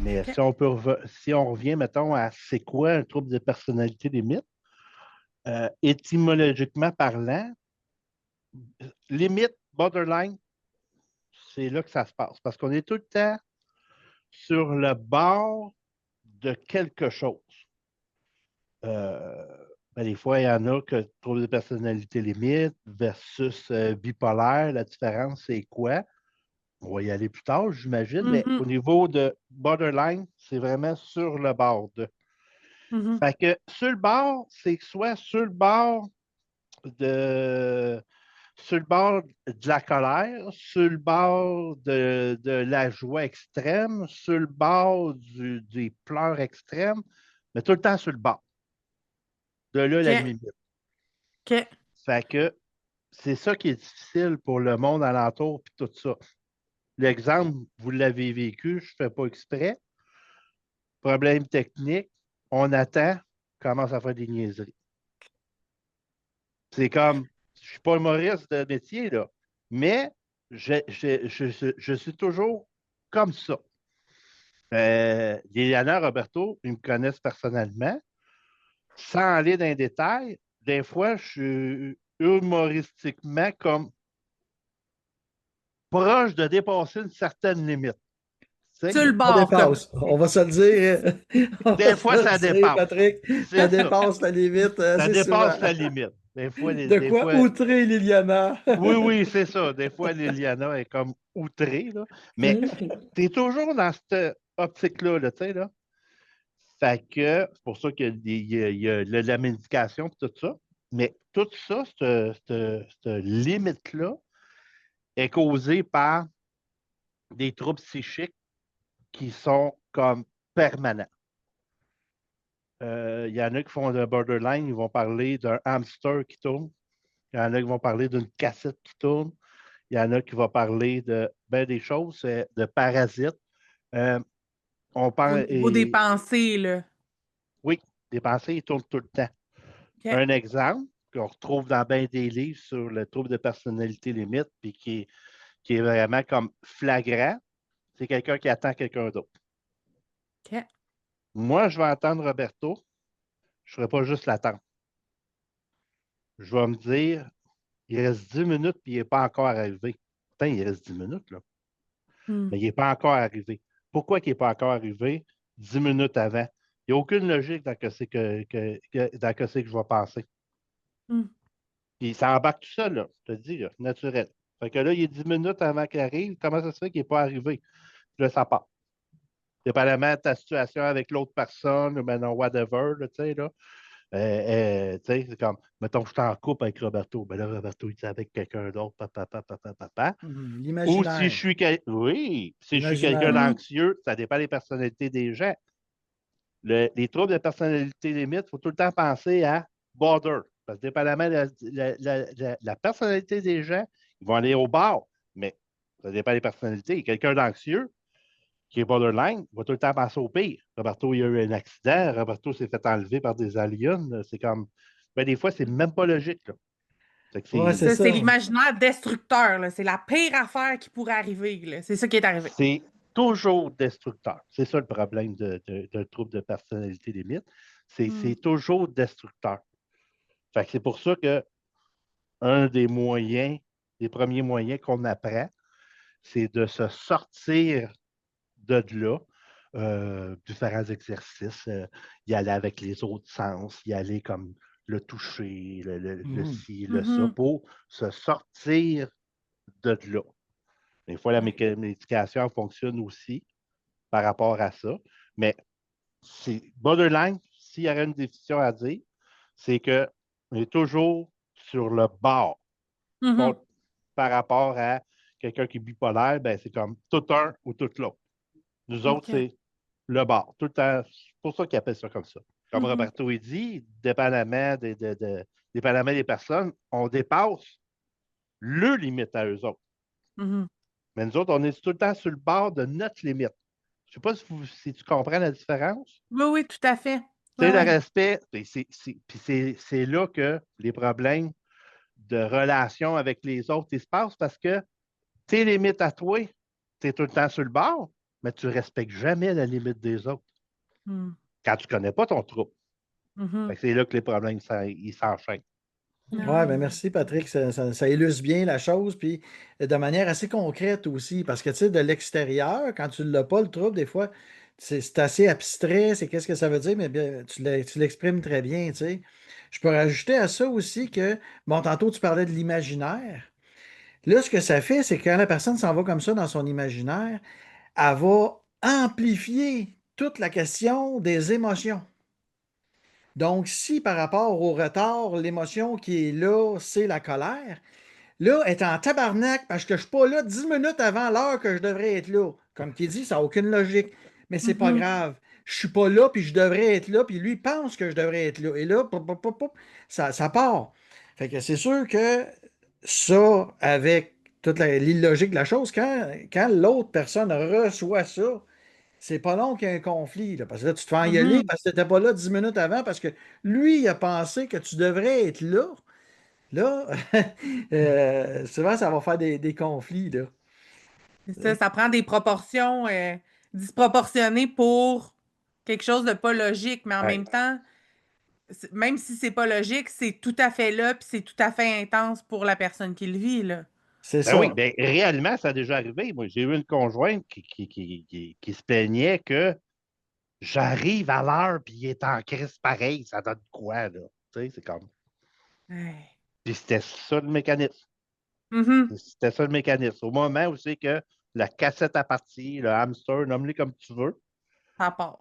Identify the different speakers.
Speaker 1: Mais
Speaker 2: OK.
Speaker 1: si on revient, mettons, à c'est quoi un trouble de personnalité limite, étymologiquement parlant, limite, borderline, c'est là que ça se passe. Parce qu'on est tout le temps sur le bord de quelque chose. Euh, des fois, il y en a que trouble de personnalité limite versus bipolaire. La différence, c'est quoi? On va y aller plus tard, j'imagine, mais
Speaker 2: Mhm,
Speaker 1: au niveau de borderline, c'est vraiment sur le bord de.
Speaker 2: mhm.
Speaker 1: Fait que sur le bord, c'est soit de sur le bord de la colère, sur le bord de la joie extrême, sur le bord des pleurs extrêmes, mais tout le temps sur le bord. De là, la
Speaker 2: OK.
Speaker 1: limite.
Speaker 2: OK.
Speaker 1: Fait que c'est ça qui est difficile pour le monde alentour puis tout ça. L'exemple, vous l'avez vécu, je ne fais pas exprès. Problème technique, on attend, commence à faire des niaiseries. C'est comme, je ne suis pas humoriste de métier, là, mais je suis toujours comme ça. Liliana Roberto, ils me connaissent personnellement. Sans aller dans les détails, des fois, je suis humoristiquement comme proche de dépasser une certaine limite. Tu sais?
Speaker 2: Sur le
Speaker 3: Ça
Speaker 2: bord, comme.
Speaker 3: dépasse. On va se le dire. On va
Speaker 1: Des
Speaker 3: se
Speaker 1: fois,
Speaker 3: le
Speaker 1: ça
Speaker 3: dire,
Speaker 1: dépasse.
Speaker 3: Patrick. Ça
Speaker 1: C'est ça.
Speaker 3: dépasse la limite
Speaker 1: Ça
Speaker 3: assez souvent.
Speaker 1: dépasse la limite.
Speaker 3: De
Speaker 1: Des
Speaker 3: quoi
Speaker 1: fois,
Speaker 3: outrer Liliana?
Speaker 1: oui, oui, c'est ça. Des fois, Liliana est comme outrée, là. Mais tu es toujours dans cette optique-là, là, tu sais, là. Fait que c'est pour ça qu'il y a la médication et tout ça. Mais tout ça, cette limite-là, est causée par des troubles psychiques qui sont comme permanents. Il y en a qui font de borderline, ils vont parler d'un hamster qui tourne. Il y en a qui vont parler d'une cassette qui tourne. Il y en a qui vont parler de ben des choses, de parasites. Euh, on
Speaker 2: Au
Speaker 1: parle,
Speaker 2: niveau des
Speaker 1: et
Speaker 2: pensées, là.
Speaker 1: oui, les pensées, ils tournent tout le temps.
Speaker 2: OK.
Speaker 1: Un exemple qu'on retrouve dans bien des livres sur le trouble de personnalité limite, puis qui est vraiment comme flagrant, c'est quelqu'un qui attend quelqu'un d'autre.
Speaker 2: OK.
Speaker 1: Moi, je vais attendre Roberto, je ne ferai pas juste l'attendre. Je vais me dire, il reste 10 minutes, puis il n'est pas encore arrivé. Putain, il reste 10 minutes, là.
Speaker 2: Hmm.
Speaker 1: Mais il n'est pas encore arrivé. Pourquoi il n'est pas encore arrivé 10 minutes avant? Il n'y a aucune logique dans ce que je vais penser.
Speaker 2: Hmm.
Speaker 1: Puis ça embarque tout ça, là, je te dis, là, naturel. Fait que là, il est 10 minutes avant qu'il arrive. Comment ça se fait qu'il n'est pas arrivé? Puis là, ça part. Dépendamment de ta situation avec l'autre personne, ou ben non, whatever, là, tu sais, là. Tu sais, c'est comme, mettons, je suis en couple avec Roberto. Ben là, Roberto, il est avec quelqu'un d'autre, papa, papa, papa, papa. Ou si je
Speaker 3: L'imaginaire.
Speaker 1: suis, oui, si je suis quelqu'un
Speaker 3: L'imaginaire.
Speaker 2: Mhm.
Speaker 1: d'anxieux, ça dépend des personnalités des gens. Les troubles de personnalité limite, il faut tout le temps penser à border. Parce que dépendamment de la personnalité des gens, ils vont aller au bord. Mais ça dépend des personnalités. Quelqu'un d'anxieux qui est borderline va tout le temps penser au pire. Roberto, il a eu un accident. Roberto s'est fait enlever par des aliens. C'est comme. Ben, des fois, c'est même pas logique. Là.
Speaker 3: Ouais, c'est
Speaker 2: Ça, c'est
Speaker 3: ça.
Speaker 2: l'imaginaire destructeur, là. C'est la pire affaire qui pourrait arriver, là. C'est ça qui est arrivé.
Speaker 1: C'est toujours destructeur. C'est ça le problème d'un trouble de personnalité limite.
Speaker 2: Hmm.
Speaker 1: C'est toujours destructeur. Fait que c'est pour ça que un des moyens, des premiers moyens qu'on apprend, c'est de se sortir de là. Différents exercices, y aller avec les autres sens, y aller comme le toucher, le
Speaker 3: Mhm.
Speaker 1: ci, le ça,
Speaker 2: Mhm.
Speaker 1: pour se sortir de là. Des fois, la
Speaker 2: OK.
Speaker 1: médication fonctionne aussi par rapport à ça, mais c'est borderline, s'il y aurait une définition à dire, c'est qu'on est toujours sur le bord.
Speaker 2: Mhm.
Speaker 1: Par rapport à quelqu'un qui est bipolaire, ben, c'est comme tout un ou tout l'autre. Nous autres,
Speaker 2: OK.
Speaker 1: c'est le bord. Tout le temps, c'est pour ça qu'ils appellent ça comme ça. Comme
Speaker 2: Mhm.
Speaker 1: Roberto il dit, dépendamment des personnes, on dépasse le limite à eux autres.
Speaker 2: Mhm.
Speaker 1: Mais nous autres, on est tout le temps sur le bord de notre limite. Je ne sais pas si tu comprends la différence.
Speaker 2: Oui, oui, tout à fait.
Speaker 1: Tu
Speaker 2: Oui,
Speaker 1: sais, le
Speaker 2: oui.
Speaker 1: respect, puis c'est là que les problèmes de relation avec les autres, ils se passent parce que tes limites à toi, tu es tout le temps sur le bord. mais tu ne respectes jamais la limite des autres
Speaker 2: Mm.
Speaker 1: quand tu ne connais pas ton trouble.
Speaker 2: Mhm.
Speaker 1: Fait que c'est là que les problèmes ils s'enchaînent.
Speaker 3: Oui,
Speaker 2: Ah,
Speaker 3: ben merci Patrick, ça illustre bien la chose, puis de manière assez concrète aussi, parce que tu sais, de l'extérieur, quand tu ne l'as pas, le trouble, des fois, c'est assez abstrait, c'est qu'est-ce que ça veut dire, mais bien, tu l'exprimes très bien, tu sais. Je peux rajouter à ça aussi que, bon, tantôt tu parlais de l'imaginaire. Là, ce que ça fait, c'est que quand la personne s'en va comme ça dans son imaginaire, elle va amplifier toute la question des émotions. Donc, si par rapport au retard, l'émotion qui est là, c'est la colère, là, elle est en tabarnak parce que je ne suis pas là 10 minutes avant l'heure que je devrais être là. Comme qui dit, ça n'a aucune logique. Mais c'est pas
Speaker 2: Mhm.
Speaker 3: grave. Je suis pas là, puis je devrais être là, puis lui pense que je devrais être là. Et là, pop, pop, pop, pop, ça part. Fait que c'est sûr que ça, avec toute l'illogique de la chose, quand l'autre personne reçoit ça, c'est pas long qu'il y ait un conflit, là, parce que là, tu te fais engueuler
Speaker 2: Mhm.
Speaker 3: parce que tu n'étais pas là 10 minutes avant, parce que lui, il a pensé que tu devrais être là. Là, souvent, ça va faire des conflits, là.
Speaker 2: C'est ça, ça prend des proportions disproportionnées pour quelque chose de pas logique, mais en
Speaker 1: Ouais.
Speaker 2: même temps, même si c'est pas logique, c'est tout à fait là, puis c'est tout à fait intense pour la personne qui le vit, là.
Speaker 3: C'est
Speaker 1: Ben oui,
Speaker 3: ça.
Speaker 1: ben réellement, ça a déjà arrivé. Moi, j'ai eu une conjointe qui se plaignait que j'arrive à l'heure puis il est en crise pareil. Ça donne quoi, là? Tu sais, c'est comme.
Speaker 2: Ouais.
Speaker 1: Puis c'était ça le mécanisme.
Speaker 2: Mhm.
Speaker 1: C'était ça le mécanisme. Au moment où c'est que la cassette à partir, le hamster, nomme-le comme tu veux,
Speaker 2: Ça part.